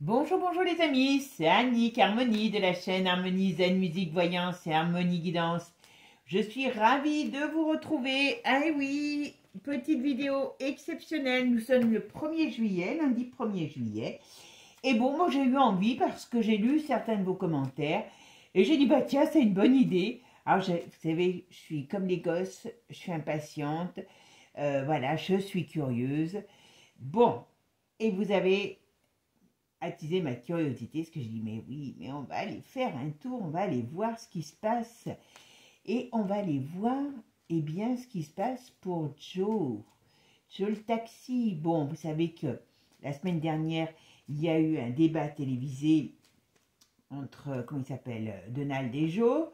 Bonjour, bonjour les amis, c'est Annick Harmonie de la chaîne Harmonie Zen Musique Voyance et Harmonie Guidance. Je suis ravie de vous retrouver. Ah oui, petite vidéo exceptionnelle. Nous sommes le 1er juillet, lundi 1er juillet. Et bon, moi j'ai eu envie parce que j'ai lu certains de vos commentaires et j'ai dit bah tiens, c'est une bonne idée. Alors vous savez, je suis comme les gosses, je suis impatiente. Voilà, je suis curieuse. Bon, et vous avez attiser ma curiosité, ce que je dis, mais oui, mais on va aller faire un tour, on va aller voir ce qui se passe. Et on va aller voir, eh bien, ce qui se passe pour Joe. Joe le taxi. Bon, vous savez que la semaine dernière, il y a eu un débat télévisé entre, comment il s'appelle, Donald et Joe.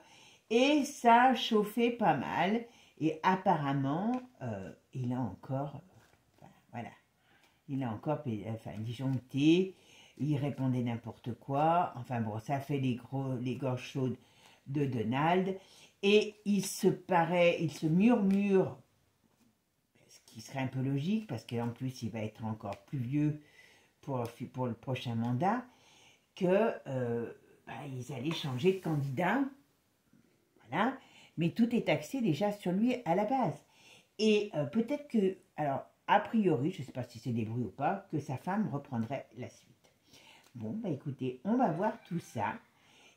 Et ça a chauffé pas mal. Et apparemment, il a encore, voilà, il a encore, disjoncté. Il répondait n'importe quoi. Enfin bon, ça fait les gorges chaudes de Donald. Et il se murmure, ce qui serait un peu logique, parce qu'en plus, il va être encore plus vieux pour le prochain mandat, que ils allaient changer de candidat. Voilà. Mais tout est axé déjà sur lui à la base. Et peut-être que, alors, a priori, je ne sais pas si c'est des bruits ou pas, que sa femme reprendrait la suite. Bon, bah écoutez, on va voir tout ça.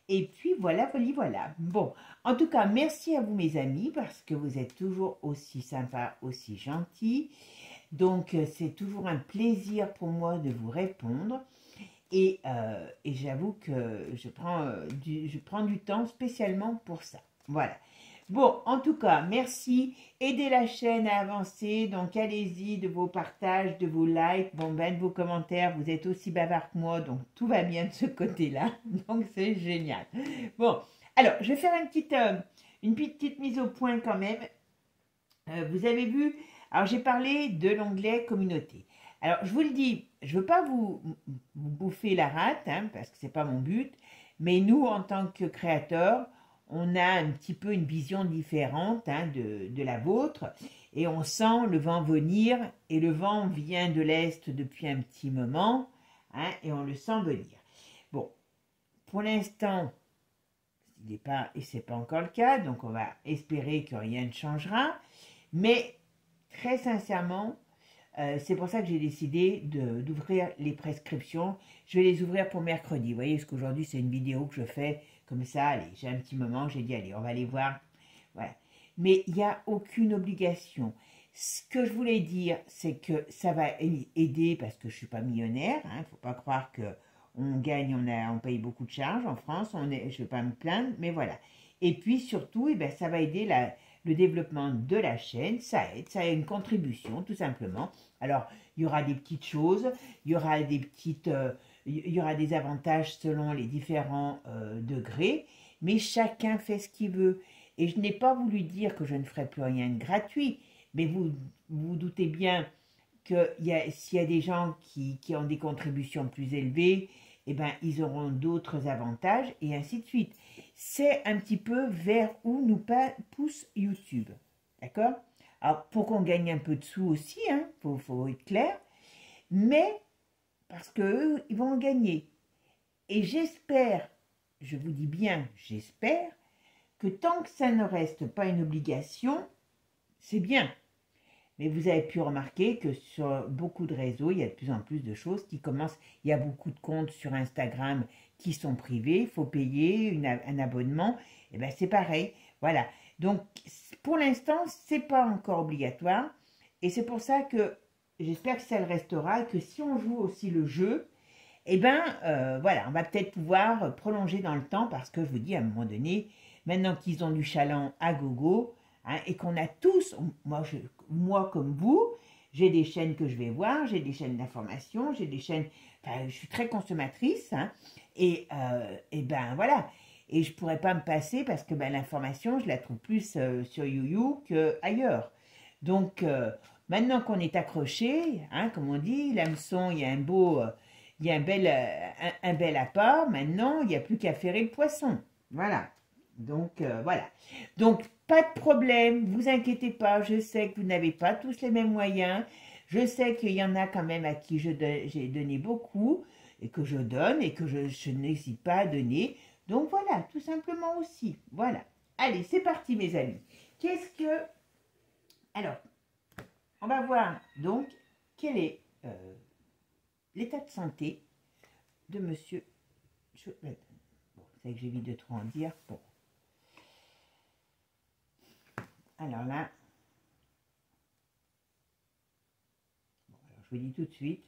Et puis voilà, voilà. Bon, en tout cas, merci à vous mes amis, parce que vous êtes toujours aussi sympas, aussi gentils. Donc, c'est toujours un plaisir pour moi de vous répondre. Et j'avoue que je prends du temps spécialement pour ça. Voilà. Bon, en tout cas, merci. Aidez la chaîne à avancer. Donc, allez-y de vos partages, de vos likes, bon, ben, de vos commentaires. Vous êtes aussi bavard que moi, donc tout va bien de ce côté-là. Donc, c'est génial. Bon, alors, je vais faire une petite mise au point quand même. Vous avez vu, alors j'ai parlé de l'onglet communauté. Alors, je vous le dis, je ne veux pas vous bouffer la rate, hein, parce que ce n'est pas mon but. Mais nous, en tant que créateurs, on a un petit peu une vision différente de la vôtre et on sent le vent venir et le vent vient de l'Est depuis un petit moment et on le sent venir. Bon, pour l'instant, c'est pas encore le cas, donc on va espérer que rien ne changera, mais très sincèrement, c'est pour ça que j'ai décidé d'ouvrir les prescriptions. Je vais les ouvrir pour mercredi. Vous voyez, parce qu'aujourd'hui, c'est une vidéo que je fais comme ça. Allez, j'ai un petit moment, j'ai dit, allez, on va aller voir. Voilà. Mais il n'y a aucune obligation. Ce que je voulais dire, c'est que ça va aider, parce que je ne suis pas millionnaire. Il ne faut pas croire qu'on gagne, on paye beaucoup de charges en France. Je ne vais pas me plaindre, mais voilà. Et puis, surtout, ça va aider le développement de la chaîne, ça aide, ça a une contribution tout simplement. Alors, il y aura des petites choses, il y aura il y aura des avantages selon les différents degrés, mais chacun fait ce qu'il veut. Et je n'ai pas voulu dire que je ne ferai plus rien de gratuit, mais vous doutez bien que s'il y a des gens qui ont des contributions plus élevées, ils auront d'autres avantages, et ainsi de suite. C'est un petit peu vers où nous pousse YouTube. D'accord? Alors, pour qu'on gagne un peu de sous aussi, faut être clair, mais parce qu'eux, ils vont en gagner. Et j'espère, je vous dis bien, j'espère, que tant que ça ne reste pas une obligation, c'est bien. Mais vous avez pu remarquer que sur beaucoup de réseaux, il y a de plus en plus de choses qui commencent. Il y a beaucoup de comptes sur Instagram qui sont privés, il faut payer un abonnement. Et bien c'est pareil, voilà. Donc pour l'instant, c'est pas encore obligatoire. Et c'est pour ça que j'espère que ça le restera et que si on joue aussi le jeu, voilà, on va peut-être pouvoir prolonger dans le temps parce que je vous dis à un moment donné, maintenant qu'ils ont du chaland à gogo, et qu'on a tous, moi comme vous, j'ai des chaînes que je vais voir, j'ai des chaînes d'information, j'ai des chaînes, je suis très consommatrice, voilà, et je pourrais pas me passer parce que l'information, je la trouve plus sur YouYou qu'ailleurs. Donc, maintenant qu'on est accroché, comme on dit, l'hameçon, il y a un bel appât, maintenant, il n'y a plus qu'à ferrer le poisson. Voilà. Donc, voilà. Donc, pas de problème, vous inquiétez pas, je sais que vous n'avez pas tous les mêmes moyens, je sais qu'il y en a quand même à qui j'ai donné beaucoup, et que je donne et que je n'hésite pas à donner. Donc voilà, tout simplement aussi. Voilà. Allez, c'est parti mes amis. Qu'est-ce que... Alors, on va voir donc quel est l'état de santé de monsieur... Bon, c'est que j'évite de trop en dire. Bon. Alors là... Bon, alors je vous dis tout de suite.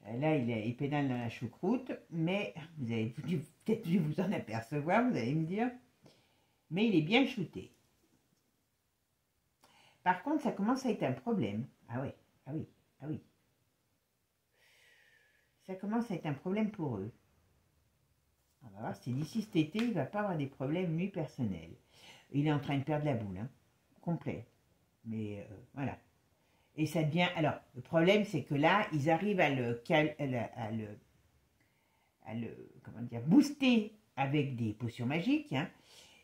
Là, il pédale dans la choucroute, mais vous avez peut-être dû vous en apercevoir, vous allez me dire. Mais il est bien shooté. Par contre, ça commence à être un problème. Ah oui, ah oui, ah oui. Ça commence à être un problème pour eux. On va voir si d'ici cet été, il ne va pas avoir des problèmes, lui, personnels. Il est en train de perdre la boule, hein, complet. Mais voilà. Et ça devient... Alors, le problème, c'est que là, ils arrivent à le comment dire, booster avec des potions magiques, hein,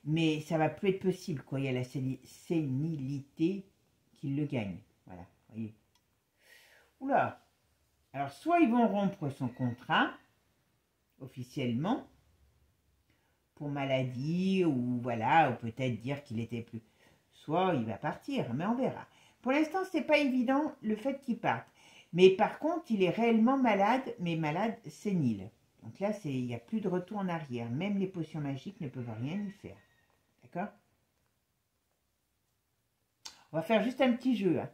mais ça va plus être possible, quoi. Il y a la sénilité qui le gagne. Voilà, voyez. Oula. Alors, soit ils vont rompre son contrat, officiellement, pour maladie, ou voilà, ou peut-être dire qu'il était plus... Soit il va partir, mais on verra. Pour l'instant, c'est pas évident le fait qu'il parte. Mais par contre, il est réellement malade, mais malade sénile. Donc là, il n'y a plus de retour en arrière. Même les potions magiques ne peuvent rien y faire. D'accord? On va faire juste un petit jeu. Hein.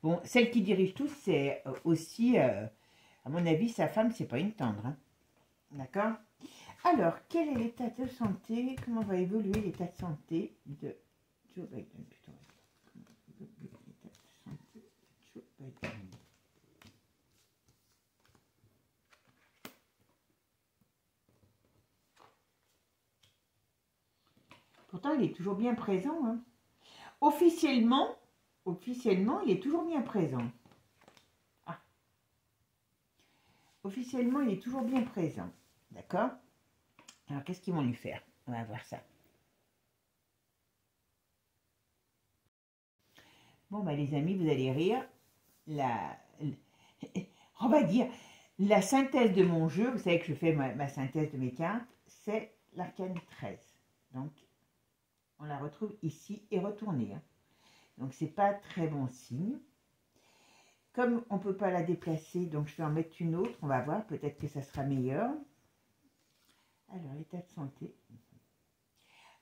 Bon, celle qui dirige tout, c'est aussi, à mon avis, sa femme, c'est pas une tendre. Hein. D'accord? Alors, quel est l'état de santé? Comment va évoluer l'état de santé de Joe Biden? Plutôt. L'état de santé de Joe Biden. Pourtant, il est toujours bien présent. Hein. Officiellement, il est toujours bien présent. Ah. Officiellement, il est toujours bien présent. D'accord? Alors, qu'est-ce qu'ils vont lui faire? On va voir ça. Bon, bah, les amis, vous allez rire. On va dire, la synthèse de mon jeu, vous savez que je fais ma synthèse de mes cartes, c'est l'arcane 13. Donc, on la retrouve ici et retournée. Hein. Donc, c'est pas très bon signe. Comme on ne peut pas la déplacer, donc je vais en mettre une autre. On va voir, peut-être que ça sera meilleur. Alors, l'état de santé.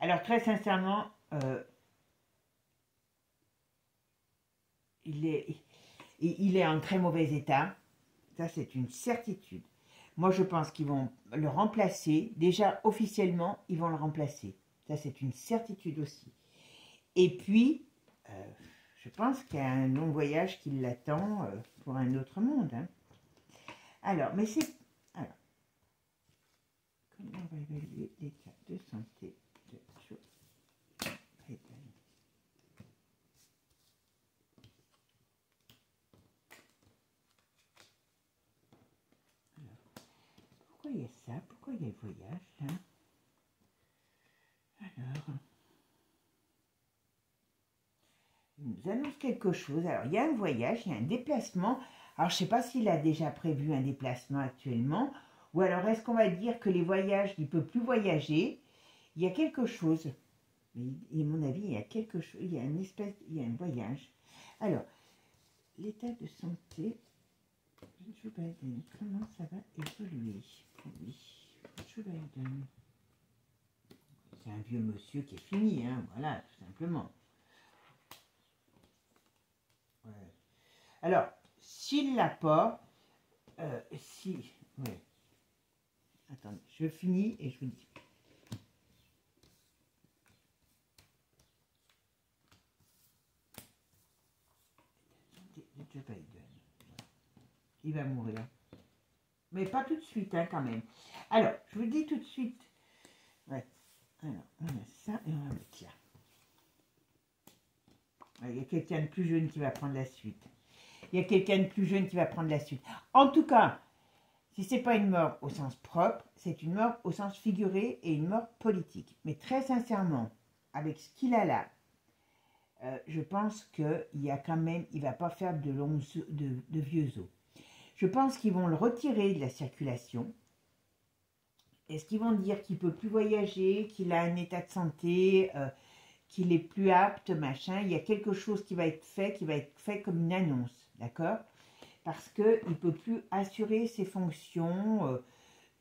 Alors, très sincèrement, il est en très mauvais état. Ça, c'est une certitude. Moi, je pense qu'ils vont le remplacer. Déjà, officiellement, ils vont le remplacer. Ça, c'est une certitude aussi. Et puis, je pense qu'il y a un long voyage qui l'attend pour un autre monde. Hein. Alors, mais c'est... Alors, comment on va évaluer l'état de santé de Joe Biden? Alors, pourquoi il y a ça? Pourquoi il y a le voyage, là? Alors... Il nous annonce quelque chose. Alors, il y a un voyage, il y a un déplacement. Alors, je ne sais pas s'il a déjà prévu un déplacement actuellement. Ou alors, est-ce qu'on va dire que les voyages, il ne peut plus voyager? Il y a quelque chose. Mais, à mon avis, il y a quelque chose. Il y a une espèce... Il y a un voyage. Alors, l'état de santé de Joe Biden. Comment ça va évoluer pour lui? Joe Biden. C'est un vieux monsieur qui est fini, hein. Voilà, tout simplement. Alors, s'il l'a pas, ouais. Attendez, je finis et je vous dis. Joe Biden. Il va mourir. Mais pas tout de suite, hein, quand même. Alors, je vous dis tout de suite. Ouais. Alors, on a ça et on va mettre là. Il y a quelqu'un de plus jeune qui va prendre la suite. Il y a quelqu'un de plus jeune qui va prendre la suite. En tout cas, si ce n'est pas une mort au sens propre, c'est une mort au sens figuré et une mort politique. Mais très sincèrement, avec ce qu'il a là, je pense qu'il y a quand même, il ne va pas faire de vieux os. Je pense qu'ils vont le retirer de la circulation. Est-ce qu'ils vont dire qu'il ne peut plus voyager, qu'il a un état de santé, qu'il est plus apte, machin. Il y a quelque chose qui va être fait comme une annonce, d'accord? Parce qu'il ne peut plus assurer ses fonctions,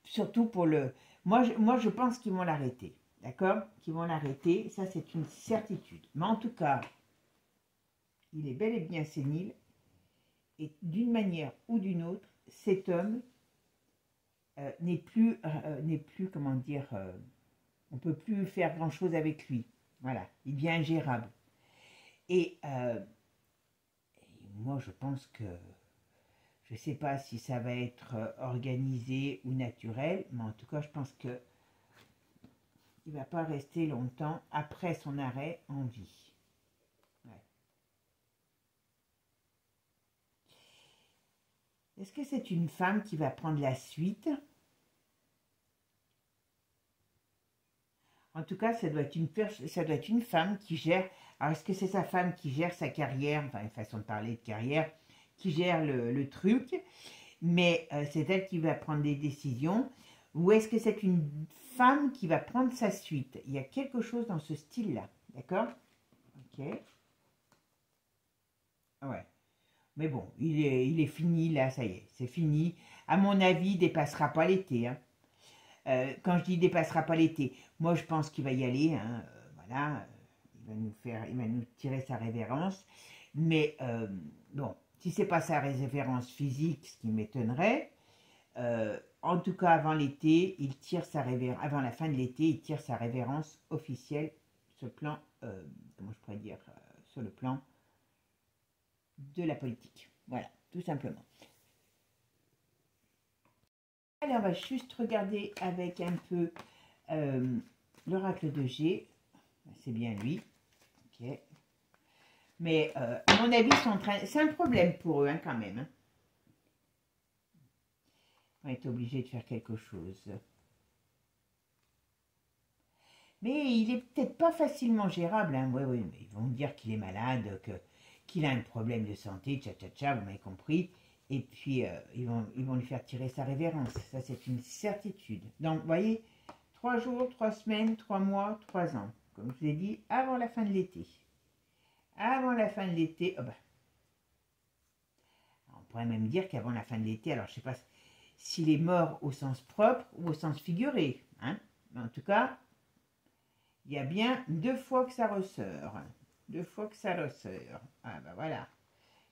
surtout pour le... Moi, je pense qu'ils vont l'arrêter, d'accord? Qu'ils vont l'arrêter, ça c'est une certitude. Mais en tout cas, il est bel et bien sénile, et d'une manière ou d'une autre, cet homme n'est plus, comment dire, on ne peut plus faire grand-chose avec lui. Voilà, il devient ingérable. Et moi, je pense que, je ne sais pas si ça va être organisé ou naturel, mais en tout cas, je pense que il ne va pas rester longtemps après son arrêt en vie. Ouais. Est-ce que c'est une femme qui va prendre la suite? En tout cas, ça doit être une femme qui gère... Alors, est-ce que c'est sa femme qui gère sa carrière, enfin, une façon de parler de carrière, qui gère le truc, mais c'est elle qui va prendre des décisions, ou est-ce que c'est une femme qui va prendre sa suite? Il y a quelque chose dans ce style-là, d'accord? Ok. Ouais. Mais bon, il est fini, là, ça y est, c'est fini. À mon avis, il dépassera pas l'été, hein. Quand je dis dépassera pas l'été, moi je pense qu'il va y aller, hein, voilà, il va nous tirer sa révérence, mais bon, si c'est pas sa révérence physique, ce qui m'étonnerait, en tout cas avant l'été, il tire sa révérence, avant la fin de l'été, il tire sa révérence officielle sur le plan, comment je pourrais dire, sur le plan de la politique, voilà, tout simplement. Allez, on va juste regarder avec un peu l'oracle de G. C'est bien lui. Ok. Mais à mon avis, c'est un problème pour eux, hein, quand même. Hein. On est obligé de faire quelque chose. Mais il est peut-être pas facilement gérable. Hein. Oui, oui, mais ils vont me dire qu'il est malade, qu'il a un problème de santé, tcha, vous m'avez compris. Et puis, ils vont lui faire tirer sa révérence. Ça, c'est une certitude. Donc, vous voyez, 3 jours, 3 semaines, 3 mois, 3 ans. Comme je vous ai dit, avant la fin de l'été. Avant la fin de l'été, oh ben, on pourrait même dire qu'avant la fin de l'été, alors je ne sais pas s'il est mort au sens propre ou au sens figuré. Hein, mais en tout cas, il y a bien 2 fois que ça ressort. 2 fois que ça ressort. Ah ben voilà,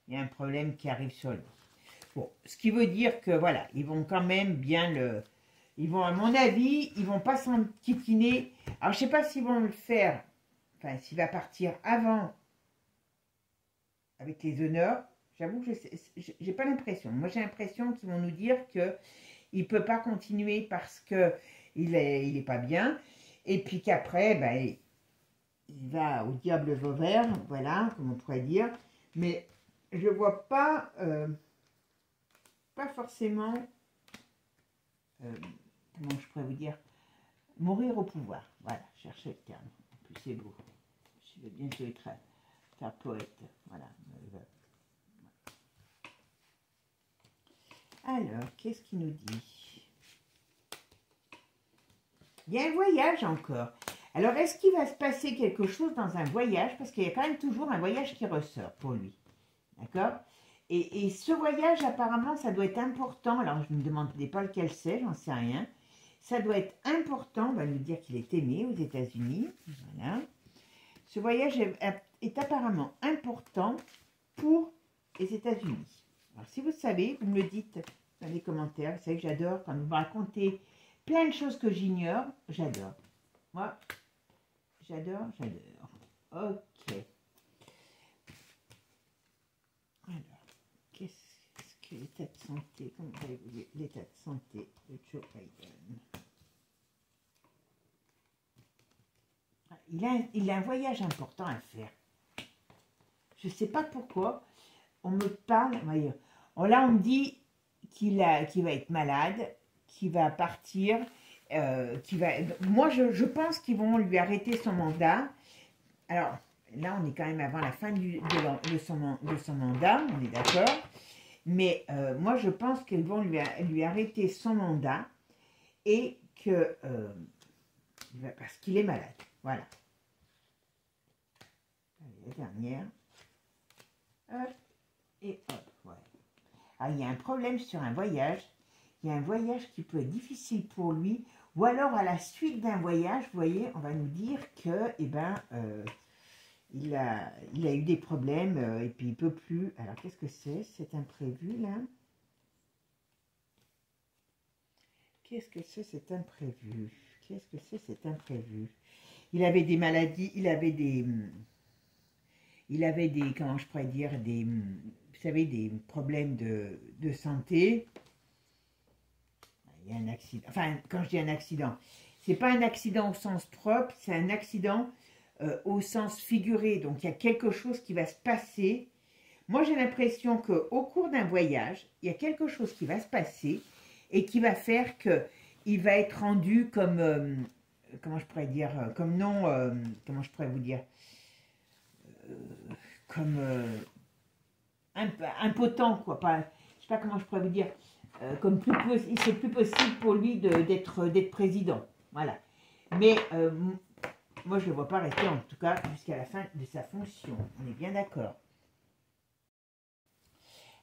il y a un problème qui arrive sur lui. Bon, ce qui veut dire que, voilà, ils vont quand même bien le... Ils vont, à mon avis, ils vont pas s'enquiquiner. Alors, je sais pas s'ils vont le faire, enfin, s'il va partir avant, avec les honneurs. J'avoue que je n'ai pas l'impression. Moi, j'ai l'impression qu'ils vont nous dire qu'il ne peut pas continuer parce qu'il est pas bien. Et puis qu'après, ben, il va au diable Vauvert, voilà, comme on pourrait dire. Mais je ne vois pas... pas forcément, comment je pourrais vous dire, mourir au pouvoir. Voilà, cherchez le terme. En plus, c'est beau. Je vais bien jouer faire poète. Voilà. Alors, qu'est-ce qu'il nous dit? Il y a un voyage encore. Alors, est-ce qu'il va se passer quelque chose dans un voyage? Parce qu'il y a quand même toujours un voyage qui ressort pour lui. D'accord? Et ce voyage, apparemment, ça doit être important. Alors, je ne me demandais pas lequel c'est, j'en sais rien. Ça doit être important, on va nous dire qu'il est aimé aux États-Unis. Voilà. Ce voyage est apparemment important pour les États-Unis. Alors, si vous savez, vous me le dites dans les commentaires. Vous savez que j'adore quand vous me racontez plein de choses que j'ignore. J'adore. Moi, j'adore. Ok. Alors. Qu'est-ce que l'état de santé, comment va évoluer l'état de santé de Joe Biden? Il a un voyage important à faire. Je ne sais pas pourquoi. On me parle, là on me dit qu'il va être malade, qu'il va partir, moi je pense qu'ils vont lui arrêter son mandat. Alors là on est quand même avant la fin de son mandat, on est d'accord. Mais moi, je pense qu'ils vont lui arrêter son mandat et que... parce qu'il est malade. Voilà. Allez, la dernière. Hop. Et hop. Voilà. Alors, il y a un problème sur un voyage. Il y a un voyage qui peut être difficile pour lui. Ou alors, à la suite d'un voyage, vous voyez, on va nous dire que, eh ben... il a eu des problèmes et puis il peut plus. Alors, qu'est-ce que c'est? C'est imprévu, là. Qu'est-ce que c'est, cet imprévu? Qu'est-ce que c'est, cet imprévu? Il avait des maladies, il avait des, comment je pourrais dire, vous savez, des problèmes de santé. Il y a un accident. Enfin, quand je dis un accident, c'est pas un accident au sens propre, c'est un accident au sens figuré. Donc, il y a quelque chose qui va se passer. Moi, j'ai l'impression qu'au cours d'un voyage, il y a quelque chose qui va se passer et qui va faire qu'il va être rendu comme, comment je pourrais dire, comme non, comment je pourrais vous dire, comme impotent, quoi. Pas, je sais pas comment je pourrais vous dire, comme c'est plus possible pour lui d'être président. Voilà. Mais moi, je ne le vois pas rester, en tout cas, jusqu'à la fin de sa fonction. On est bien d'accord.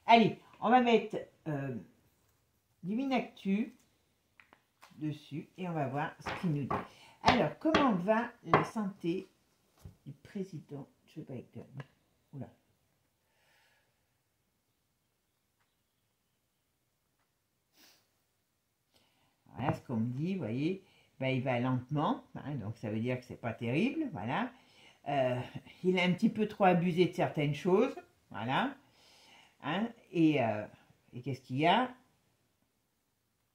Allez, on va mettre du Minactu dessus et on va voir ce qu'il nous dit. Alors, comment va la santé du président Joe Biden? Oula. Voilà ce qu'on me dit, vous voyez. Ben, il va lentement, hein, donc ça veut dire que c'est pas terrible, voilà. Il a un petit peu trop abusé de certaines choses, voilà. Hein, et qu'est-ce qu'il y a?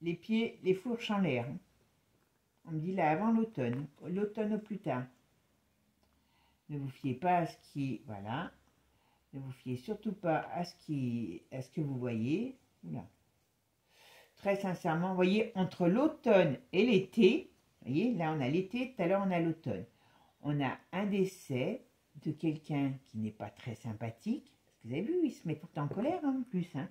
Les pieds, les fourches en l'air. On me dit là avant l'automne au plus tard. Ne vous fiez pas à ce qui, voilà. Ne vous fiez surtout pas à ce que vous voyez. Oula. Très sincèrement, vous voyez, entre l'automne et l'été, vous voyez, là on a l'été, tout à l'heure on a l'automne. On a un décès de quelqu'un qui n'est pas très sympathique. Parce que vous avez vu, il se met tout le temps en colère hein, en plus. Hein.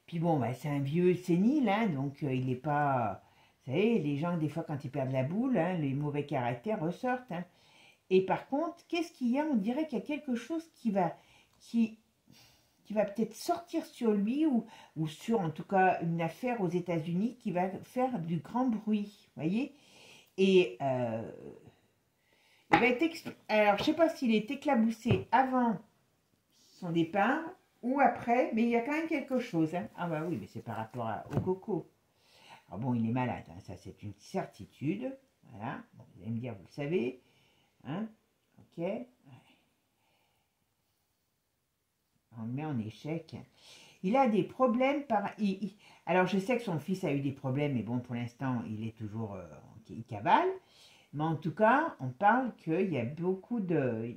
Puis bon, bah, c'est un vieux sénile, hein, donc il n'est pas... Vous savez, les gens, des fois, quand ils perdent la boule, hein, les mauvais caractères ressortent. Hein. Et par contre, qu'est-ce qu'il y a? On dirait qu'il y a quelque chose qui va peut-être sortir sur lui ou sur, en tout cas, une affaire aux États-Unis qui va faire du grand bruit, vous voyez? Et il va être... Alors, je ne sais pas s'il est éclaboussé avant son départ ou après, mais il y a quand même quelque chose. Hein. Ah bah oui, mais c'est par rapport au coco. Alors bon, il est malade, hein, ça c'est une certitude. Voilà, bon, vous allez me dire, vous le savez. Hein, ok. On le met en échec. Il a des problèmes alors je sais que son fils a eu des problèmes, mais bon, pour l'instant, il est toujours... il cavale. Mais en tout cas, on parle qu'il y a beaucoup de...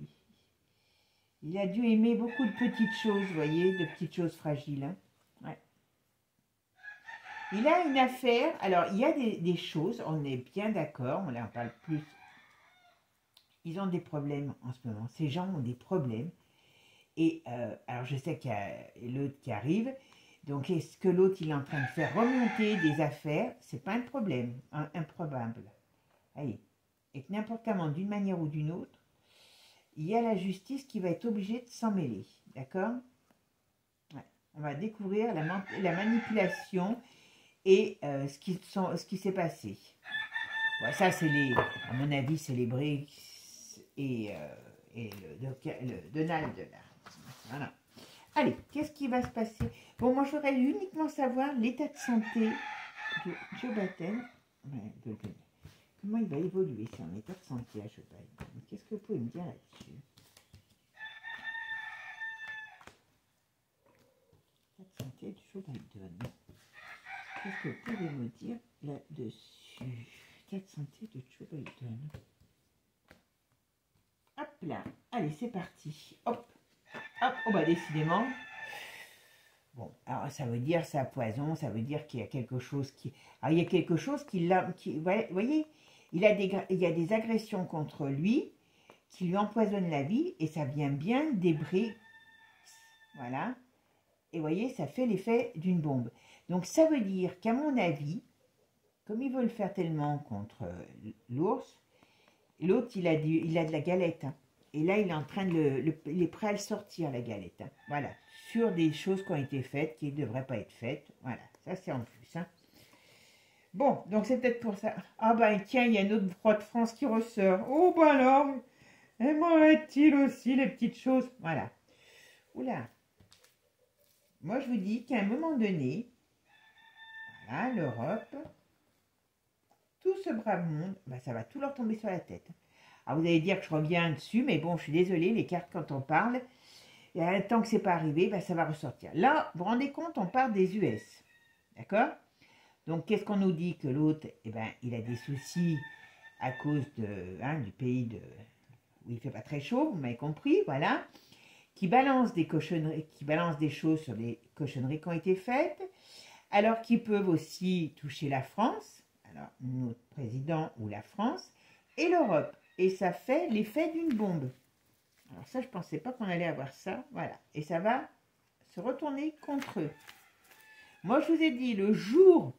Il a dû aimer beaucoup de petites choses, vous voyez, de petites choses fragiles. Hein. Ouais. Il a une affaire, alors il y a des choses, on est bien d'accord, on en parle plus. Ils ont des problèmes en ce moment, ces gens ont des problèmes. Et alors je sais qu'il y a l'autre qui arrive, donc est-ce que l'autre il est en train de faire remonter des affaires? C'est pas un problème, improbable. Allez, et que n'importe comment, d'une manière ou d'une autre, il y a la justice qui va être obligée de s'en mêler, d'accord? Ouais. On va découvrir la manipulation et ce qui s'est passé. Ouais, ça, c'est à mon avis, c'est les Briggs et le Donald. Là. Voilà. Allez, qu'est-ce qui va se passer? Bon, moi, je voudrais uniquement savoir l'état de santé de Joe Biden. Ouais, comment il va évoluer sur l'état de santé à Joe Biden? Qu'est-ce que vous pouvez me dire là-dessus? L'état de santé de Joe Biden. Qu'est-ce que vous pouvez me dire là-dessus? L'état de santé de Joe Biden. Hop là. Allez, c'est parti. Hop. Hop. Oh bah décidément. Bon, alors ça veut dire ça poison, ça veut dire qu'il y a quelque chose qui... Alors il y a quelque chose qui l'a... Vous voyez, il y a des agressions contre lui qui lui empoisonnent la vie et ça vient bien des Briggs. Voilà. Et vous voyez, ça fait l'effet d'une bombe. Donc ça veut dire qu'à mon avis, comme il veut le faire tellement contre l'ours, l'autre il a de la galette. Hein. Et là il est en train de il est prêt à le sortir la galette. Hein. Voilà, sur des choses qui ont été faites, qui ne devraient pas être faites. Voilà, ça c'est en plus. Hein. Bon, donc c'est peut-être pour ça. Ah bah tiens, il y a une autre Roi de France qui ressort. Oh bah alors, aimerait-il aussi les petites choses? Voilà. Oula. Moi je vous dis qu'à un moment donné, voilà, l'Europe, tout ce brave monde, bah, ça va tout leur tomber sur la tête. Alors vous allez dire que je reviens dessus, mais bon, je suis désolée, les cartes quand on parle, et tant que c'est pas arrivé, bah, ça va ressortir. Là, vous vous rendez compte, on parle des US, d'accord? Donc qu'est-ce qu'on nous dit? Que l'autre, eh ben, il a des soucis à cause du pays où il fait pas très chaud, vous m'avez compris, voilà, qui balance des cochonneries, qui balance des choses sur des cochonneries qui ont été faites, alors qu'ils peuvent aussi toucher la France, alors notre président ou la France, et l'Europe. Et ça fait l'effet d'une bombe. Alors ça, je ne pensais pas qu'on allait avoir ça. Voilà. Et ça va se retourner contre eux. Moi, je vous ai dit, le jour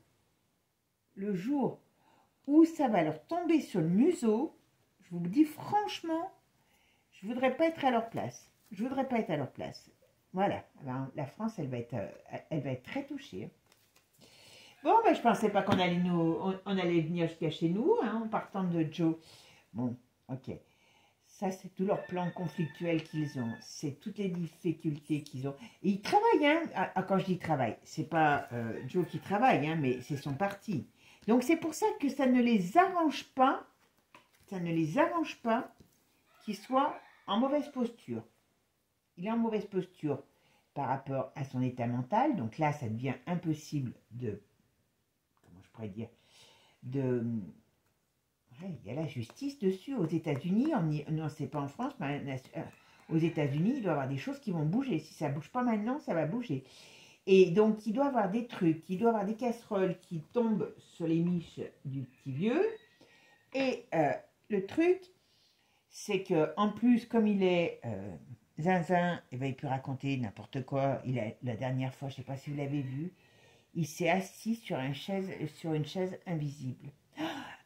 où ça va leur tomber sur le museau, je vous dis franchement, je ne voudrais pas être à leur place. Je ne voudrais pas être à leur place. Voilà. Alors, la France, elle va être très touchée. Bon, ben, je ne pensais pas qu'on allait on allait venir jusqu'à chez nous, hein, en partant de Joe. Bon, ok. Ça, c'est tout leur plan conflictuel qu'ils ont. C'est toutes les difficultés qu'ils ont. Et ils travaillent, hein. Quand je dis travail, c'est pas Joe qui travaille, hein, mais c'est son parti. Donc, c'est pour ça que ça ne les arrange pas. Ça ne les arrange pas qu'ils soient en mauvaise posture. Il est en mauvaise posture par rapport à son état mental. Donc là, ça devient impossible de... Comment je pourrais dire? Ouais, il y a la justice dessus aux États-Unis. Non, c'est pas en France, mais aux États-Unis, il doit y avoir des choses qui vont bouger. Si ça ne bouge pas maintenant, ça va bouger. Et donc, il doit y avoir des trucs, il doit y avoir des casseroles qui tombent sur les miches du petit vieux. Et le truc, c'est que en plus, comme il est zinzin, eh ben, il peut raconter n'importe quoi. La dernière fois, je ne sais pas si vous l'avez vu, il s'est assis sur une chaise invisible.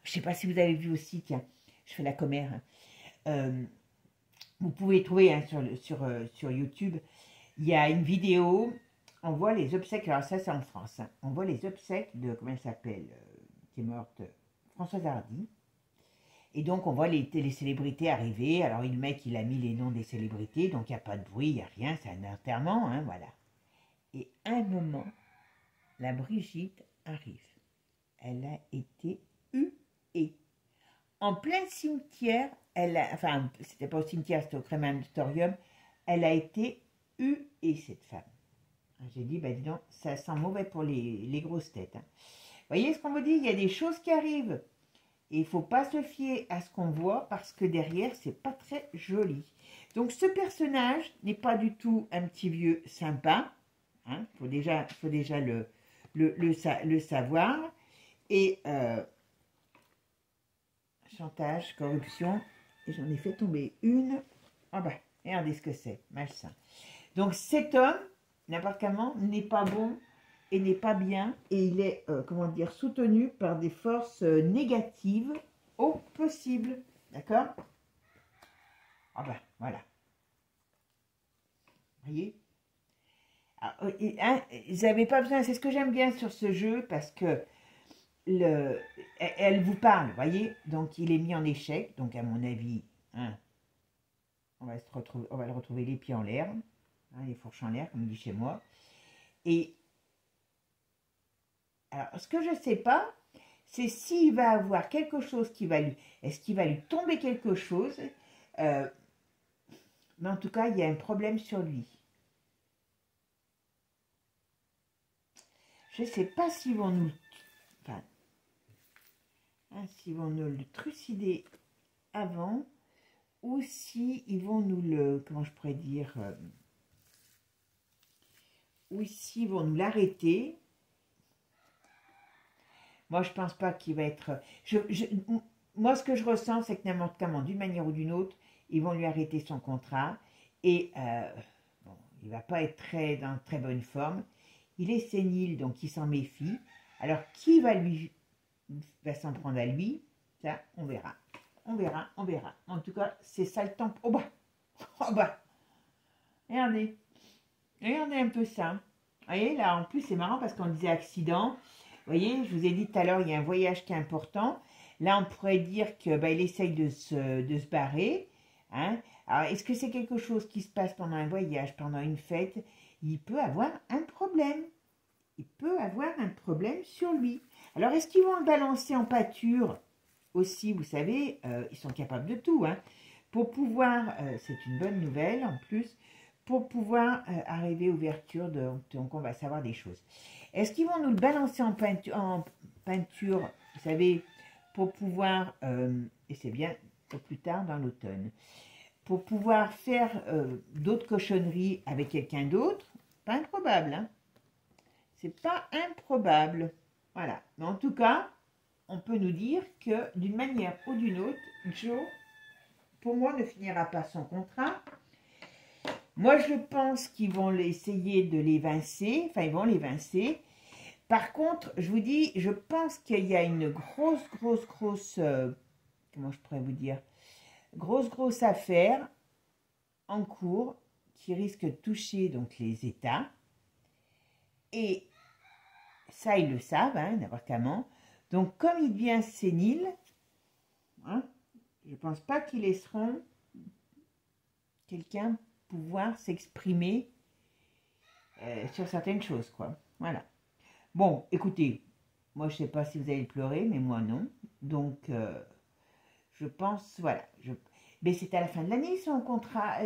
Je ne sais pas si vous avez vu aussi, tiens, je fais la commère. Vous pouvez trouver hein, sur YouTube, il y a une vidéo, on voit les obsèques, alors ça c'est en France, hein, on voit les obsèques de, comment elle s'appelle, qui est morte, Françoise Hardy. Et donc on voit les célébrités arriver, alors le mec il a mis les noms des célébrités, donc il n'y a pas de bruit, il n'y a rien, c'est un enterrement, hein, voilà. Et à un moment, la Brigitte arrive, elle a été huée. En plein cimetière, enfin, c'était pas au cimetière, c'était au crématorium, elle a été huée, cette femme. J'ai dit, bah dis donc, ça sent mauvais pour les grosses têtes. Hein. Vous voyez ce qu'on vous dit? Il y a des choses qui arrivent. Et il ne faut pas se fier à ce qu'on voit parce que derrière, c'est pas très joli. Donc, ce personnage n'est pas du tout un petit vieux sympa. Hein, faut déjà le savoir. Et chantage, corruption. Et j'en ai fait tomber une. Ah bah, regardez ce que c'est. Malsain. Donc, cet homme, n'importe comment, n'est pas bon et n'est pas bien. Et il est, comment dire, soutenu par des forces négatives au possible. D'accord? Ah ben, voilà. Vous voyez? Alors, ils n'avaient pas besoin, c'est ce que j'aime bien sur ce jeu, parce que elle vous parle, vous voyez? Donc, il est mis en échec. Donc, à mon avis, hein, on va le retrouver les pieds en l'air. Hein, les fourches en l'air, comme on dit chez moi. Et alors, ce que je ne sais pas, c'est s'il va avoir quelque chose qui va lui... Est-ce qu'il va lui tomber quelque chose mais en tout cas, il y a un problème sur lui. Je ne sais pas s'ils vont nous... Enfin, hein, s'ils vont nous le trucider avant ou s'ils vont nous le... Comment je pourrais dire ou s'ils vont nous l'arrêter. Moi, je pense pas qu'il va être... Moi, ce que je ressens, c'est que n'importe comment, d'une manière ou d'une autre, ils vont lui arrêter son contrat. Et bon, il va pas être dans très bonne forme. Il est sénile, donc il s'en méfie. Alors, qui va s'en prendre à lui? Ça, on verra. On verra, on verra. En tout cas, c'est ça le temps. Oh bah! Oh bah! Regardez. Regardez un peu ça. Vous voyez, là, en plus, c'est marrant parce qu'on disait accident. Vous voyez, je vous ai dit tout à l'heure, il y a un voyage qui est important. Là, on pourrait dire que il essaye de se barrer. Hein. Alors, est-ce que c'est quelque chose qui se passe pendant un voyage, pendant une fête? Il peut avoir un problème. Il peut avoir un problème sur lui. Alors, est-ce qu'ils vont le balancer en pâture aussi? Vous savez, ils sont capables de tout. Hein. Pour pouvoir, c'est une bonne nouvelle en plus, pour pouvoir arriver à l'ouverture, donc on va savoir des choses. Est-ce qu'ils vont nous le balancer en peinture, vous savez, pour pouvoir, et c'est bien plus tard dans l'automne, pour pouvoir faire d'autres cochonneries avec quelqu'un d'autre? Pas improbable, hein? C'est pas improbable. Voilà. Mais en tout cas, on peut nous dire que d'une manière ou d'une autre, Joe, pour moi, ne finira pas son contrat. Moi, je pense qu'ils vont essayer de l'évincer. Enfin, ils vont l'évincer. Par contre, je vous dis, je pense qu'il y a une grosse, comment je pourrais vous dire, grosse affaire en cours qui risque de toucher donc les États. Et ça, ils le savent, hein, n'importement. Donc, comme il devient sénile, hein, je ne pense pas qu'ils laisseront quelqu'un pouvoir s'exprimer sur certaines choses, quoi. Voilà. Bon, écoutez, moi, je ne sais pas si vous allez pleurer, mais moi, non. Donc, je pense, voilà. Mais c'est à la fin de l'année, son contrat,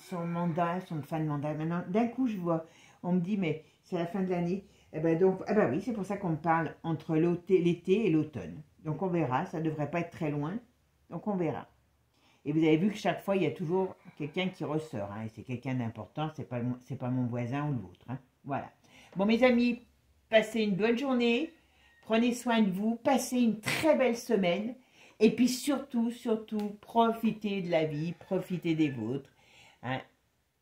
son mandat, son fin de mandat. Maintenant, d'un coup, je vois, on me dit, mais c'est à la fin de l'année. Eh ben donc, ah ben oui, c'est pour ça qu'on me parle entre l'été et l'automne. Donc, on verra, ça ne devrait pas être très loin. Donc, on verra. Et vous avez vu que chaque fois, il y a toujours quelqu'un qui ressort. Hein, et c'est quelqu'un d'important, c'est pas mon voisin ou l'autre. Hein, voilà. Bon, mes amis, passez une bonne journée. Prenez soin de vous. Passez une très belle semaine. Et puis surtout, profitez de la vie. Profitez des vôtres. Hein.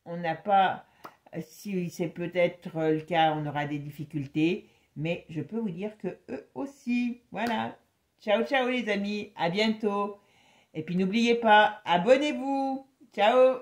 On n'a pas... Si c'est peut-être le cas, on aura des difficultés. Mais je peux vous dire que eux aussi. Voilà. Ciao, ciao les amis. À bientôt. Et puis n'oubliez pas, abonnez-vous. Ciao.